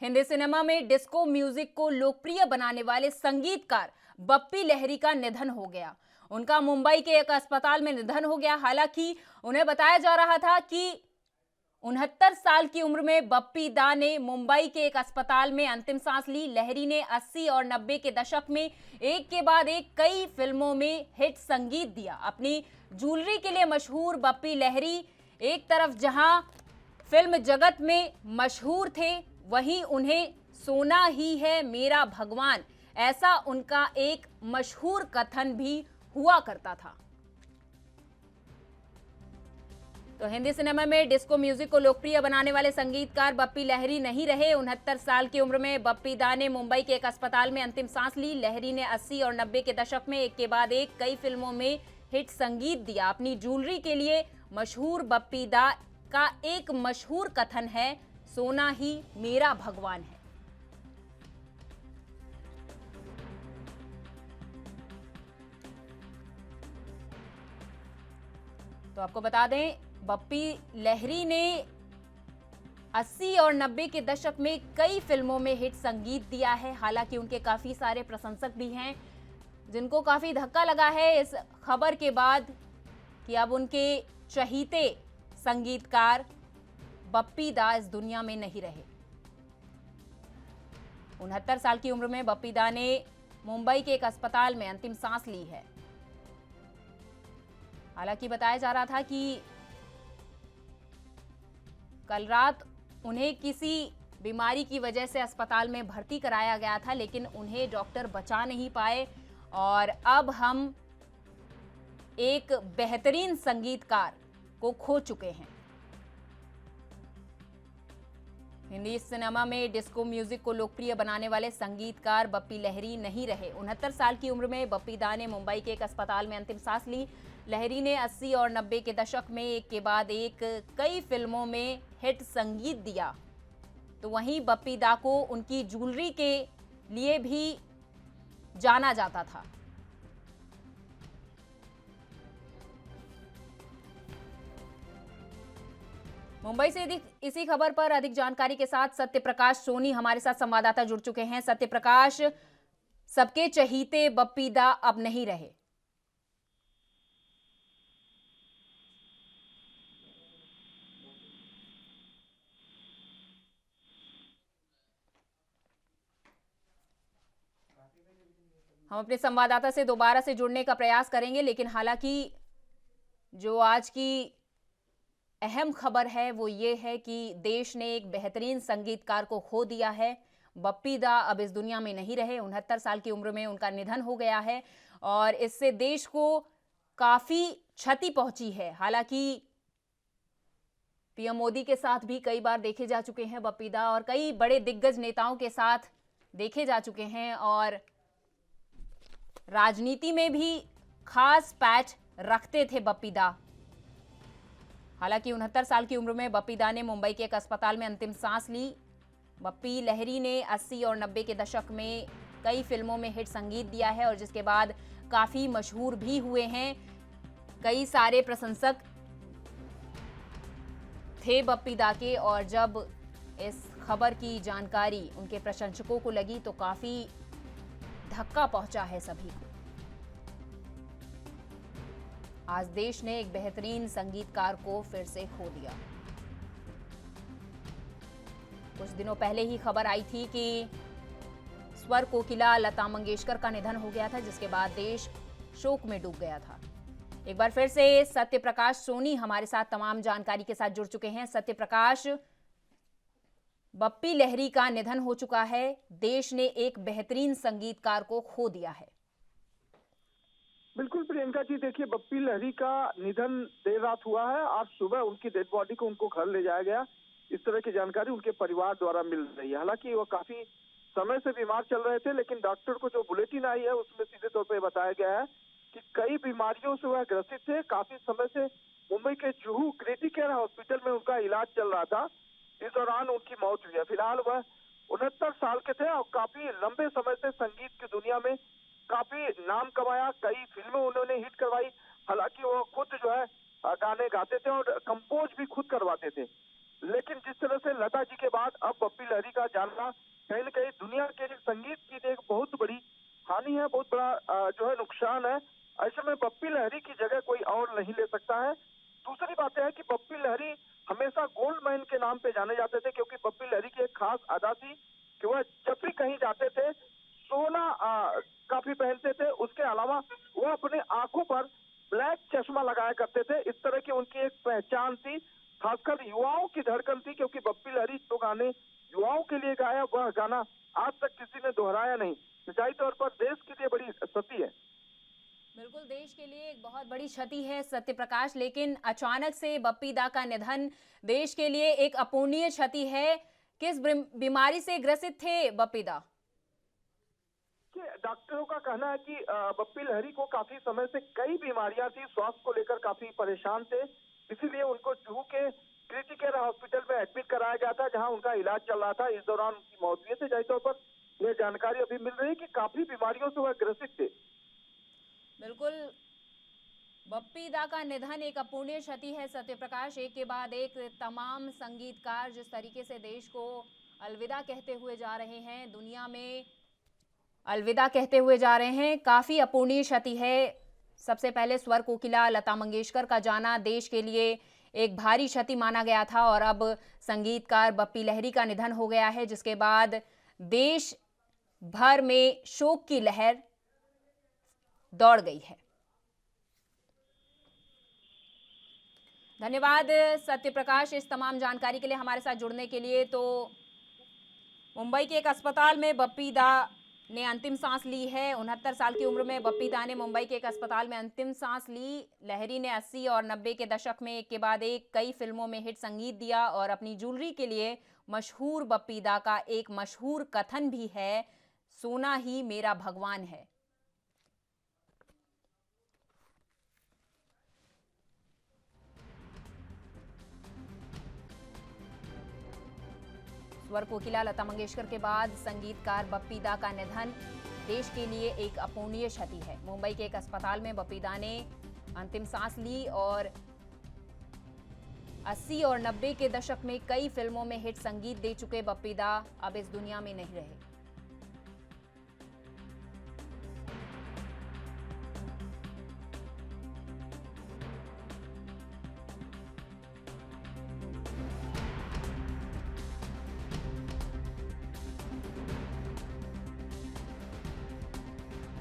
Hindi cinema में disco music को लोकप्रिय बनाने वाले संगीतकार बप्पी लहरी का निधन हो गया। उनका मुंबई के एक अस्पताल में निधन हो गया। हालांकि उन्हें बताया जा रहा था कि 69 साल की उम्र में बप्पी दा ने मुंबई के एक अस्पताल में अंतिम सांस ली। लहरी ने 80 और 90 के दशक में एक के बाद एक कई फिल्मों में हिट संगीत दिया। अपनी ज्वेलरी के लिए मशहूर बप्पी लहरी एक तरफ जहां फिल्म जगत में मशहूर थे, वहीं उन्हें सोना ही है मेरा भगवान, ऐसा उनका एक मशहूर कथन भी हुआ करता था। तो हिंदी सिनेमा में डिस्को म्यूजिक को लोकप्रिय बनाने वाले संगीतकार बप्पी लहरी नहीं रहे। 69 साल की उम्र में बप्पी दा ने मुंबई के एक अस्पताल में अंतिम सांस ली। लहरी ने 80 और 90 के दशक में एक के बाद एक कई फिल्मों में हिट संगीत दिया। अपनी ज्वेलरी के लिए मशहूर बप्पी दा का एक मशहूर कथन है, सोना ही मेरा भगवान है। तो आपको बता दें, बप्पी लहरी ने 80 और 90 के दशक में कई फिल्मों में हिट संगीत दिया है। हालांकि उनके काफी सारे प्रशंसक भी हैं जिनको काफी धक्का लगा है इस खबर के बाद कि अब उनके चहीते संगीतकार बप्पी दा इस दुनिया में नहीं रहे। 69 साल की उम्र में बप्पी दा ने मुंबई के एक अस्पताल में अंतिम सांस ली है। हालांकि बताया जा रहा था कि कल रात उन्हें किसी बीमारी की वजह से अस्पताल में भर्ती कराया गया था, लेकिन उन्हें डॉक्टर बचा नहीं पाए और अब हम एक बेहतरीन संगीतकार को खो चुके हैं। हिंदी सिनेमा में डिस्को म्यूजिक को लोकप्रिय बनाने वाले संगीतकार बप्पी लहरी नहीं रहे। 69 साल की उम्र में बप्पी दा ने मुंबई के एक अस्पताल में अंतिम सांस ली। लहरी ने 80 और 90 के दशक में एक के बाद एक कई फिल्मों में हिट संगीत दिया। तो वहीं बप्पी दा को उनकी ज्वेलरी के लिए भी जाना जाता था। मुंबई से इसी खबर पर अधिक जानकारी के साथ सत्य प्रकाश सोनी हमारे साथ संवाददाता जुड़ चुके हैं। सत्य प्रकाश, सबके चहीते बप्पी दा अब नहीं रहे। हम अपने संवाददाता से दोबारा से जुड़ने का प्रयास करेंगे, लेकिन हालांकि जो आज की अहम खबर है वो ये है कि देश ने एक बेहतरीन संगीतकार को खो दिया है। बप्पी दा अब इस दुनिया में नहीं रहे। 69 साल की उम्र में उनका निधन हो गया है और इससे देश को काफी क्षति पहुंची है। हालांकि पीएम मोदी के साथ भी कई बार देखे जा चुके हैं बप्पी दा और कई बड़े दिग्गज नेताओं के साथ देखे जा चुके हैं और राजनीति में भी खास पैठ रखते थे बप्पी दा। हालांकि 69 साल की उम्र में बप्पी दा ने मुंबई के एक अस्पताल में अंतिम सांस ली। बप्पी लहरी ने 80 और 90 के दशक में कई फिल्मों में हिट संगीत दिया है और जिसके बाद काफी मशहूर भी हुए हैं। कई सारे प्रशंसक थे बप्पी दा के और जब इस खबर की जानकारी उनके प्रशंसकों को लगी तो काफी धक्का पहुंचा है सभी को। आज देश ने एक बेहतरीन संगीतकार को फिर से खो दिया। कुछ दिनों पहले ही खबर आई थी कि स्वर कोकिला लता मंगेशकर का निधन हो गया था, जिसके बाद देश शोक में डूब गया था। एक बार फिर से सत्य प्रकाश सोनी हमारे साथ तमाम जानकारी के साथ जुड़ चुके हैं। सत्य प्रकाश, बप्पी लहरी का निधन हो चुका है, देश ने एक बेहतरीन संगीतकार को खो दिया है। बिल्कुल प्रियंका जी, देखिए बप्पी लहरी का निधन देर रात हुआ है। आज सुबह उनकी डेड बॉडी को उनको घर ले जाया गया। इस तरह की जानकारी उनके परिवार द्वारा मिल रही है। हालांकि वो काफी समय से बीमार चल रहे थे, लेकिन डॉक्टर को जो बुलेटिन आई है उसमें सीधे तौर पर बताया गया है कि कई बीमारियों से वह ग्रसित थे। काफी समय से मुंबई के जुहू क्रिटिकल हॉस्पिटल में उनका इलाज चल रहा था। इस दौरान उनकी मौत हुई है। फिलहाल वह 69 साल के थे और काफी लंबे समय से संगीत की दुनिया में काफी नाम कमाया। कई फिल्में उन्होंने हिट करवाई। हालांकि वो खुद जो है गाने गाते थे और कंपोज भी खुद करवाते थे। लेकिन जिस तरह से लता जी के बाद अब बप्पी लहरी का जाना कहीं न कहीं दुनिया के लिए संगीत की लिए एक बहुत बड़ी हानि है, बहुत बड़ा जो है नुकसान है। ऐसे में बप्पी लहरी की जगह कोई और नहीं ले सकता है। दूसरी बात है कि बप्पी लहरी हमेशा गोल्ड मैन के नाम पे जाने जाते थे, क्योंकि बप्पी लहरी की एक खास अदा थी कि वह जब भी कहीं जाते थे सोना काफी पहनते थे। उसके अलावा वो अपने आंखों पर ब्लैक चश्मा लगाया करते थे। इस तरह की उनकी एक पहचान थी, खासकर युवाओं की धड़कन थी, क्योंकि बप्पी लहरी जो गाने युवाओं के लिए गाया वह गाना आज तक किसी ने दोहराया नहीं। सच्चाई तौर पर देश के लिए बड़ी क्षति है। बिल्कुल, देश के लिए एक बहुत बड़ी क्षति है सत्य प्रकाश, लेकिन अचानक से बप्पी दा का निधन देश के लिए एक अपूर्णीय क्षति है। किस बीमारी से ग्रसित थे बप्पी दा? कि डॉक्टरों का कहना है कि बप्पी लहरी को काफी समय से कई बीमारियां थी, स्वास्थ्य को लेकर काफी परेशान थे। इसीलिए उनको जुहू के क्रिटिकल केयर हॉस्पिटल में एडमिट कराया गया था, जहां उनका इलाज चल रहा था। इस दौरान उनकी मौत हुई थी। जाहिर तौर पर यह जानकारी अभी मिल रही है कि काफी बीमारियों से वह ग्रसित थे। बिल्कुल, बप्पी दा का निधन एक अपूर्णीय क्षति है सत्य प्रकाश। एक के बाद एक तमाम संगीतकार जिस तरीके से देश को अलविदा कहते हुए जा रहे हैं, दुनिया में अलविदा कहते हुए जा रहे हैं, काफी अपूर्णीय क्षति है। सबसे पहले स्वर कोकिला लता मंगेशकर का जाना देश के लिए एक भारी क्षति माना गया था, और अब संगीतकार बप्पी लहरी का निधन हो गया है, जिसके बाद देश भर में शोक की लहर दौड़ गई है। धन्यवाद सत्य प्रकाश इस तमाम जानकारी के लिए, हमारे साथ जुड़ने के लिए। तो मुंबई के एक अस्पताल में बप्पी दा ने अंतिम सांस ली है। 69 साल की उम्र में बप्पी दा ने मुंबई के एक अस्पताल में अंतिम सांस ली। लहरी ने 80 और 90 के दशक में एक के बाद एक कई फिल्मों में हिट संगीत दिया, और अपनी ज्वेलरी के लिए मशहूर बप्पी दा का एक मशहूर कथन भी है, सोना ही मेरा भगवान है। स्वर कोकिला लता मंगेशकर के बाद संगीतकार बप्पी दा का निधन देश के लिए एक अपूर्णीय क्षति है। मुंबई के एक अस्पताल में बप्पी दा ने अंतिम सांस ली, और 80 और 90 के दशक में कई फिल्मों में हिट संगीत दे चुके बप्पी दा अब इस दुनिया में नहीं रहे।